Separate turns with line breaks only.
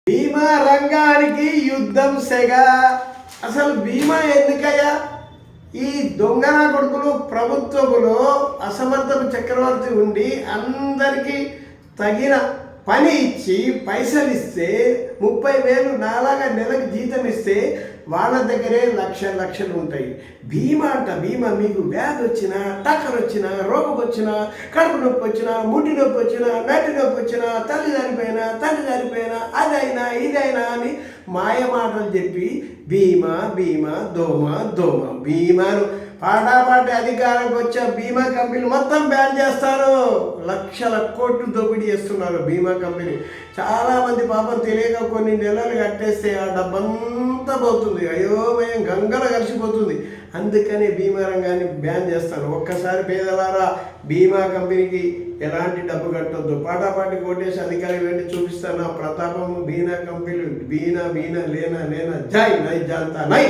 బీమా రంగానికి యుద్ధం సెగ. అసలు బీమా ఎందుకయ్యా? ఈ దొంగన కొడుకులు ప్రభుత్వములో అసమర్థపు చక్రవర్తి ఉండి అందరికీ తగిన పని ఇచ్చి పైసలు ఇస్తే 30,000 నాలాగా నెలకు జీతం ఇస్తే వాళ్ళ దగ్గరే లక్షలు ఉంటాయి. బీమా బీమా మీకు వ్యాధి వచ్చినా, టక్కర్ వచ్చినా, రోగం వచ్చినా, కడుపు నొప్పి వచ్చినా, ముట్టి నొప్పి వచ్చినా, నటి నొప్పి వచ్చినా, తల్లి చనిపోయినా అదైనా ఇదైనా అని మాయమాటలు చెప్పి బీమా దోమ బీమాను పాటాపాటి అధికారంకి వచ్చే బీమా కంపెనీలు మొత్తం బ్యాన్ చేస్తారు. లక్షల కోట్లు దోపిడీ చేస్తున్నారు బీమా కంపెనీ. చాలామంది పాపం తెలియక కొన్ని నెలలు కట్టేస్తే ఆ డబ్బంతా పోతుంది, అయోమయం గంగల కలిసిపోతుంది. అందుకని బీమా రంగాన్ని బ్యాన్ చేస్తారు. ఒక్కసారి పేదలారా బీమా కంపెనీకి ఎలాంటి డబ్బు కట్టొద్దు. పాటాపాటి కోటేసి అధికారి వెళ్ళి చూపిస్తాను ఆ ప్రతాపము. బీమా కంపెనీలు బీనా లేనా జై నై జాంతా నై.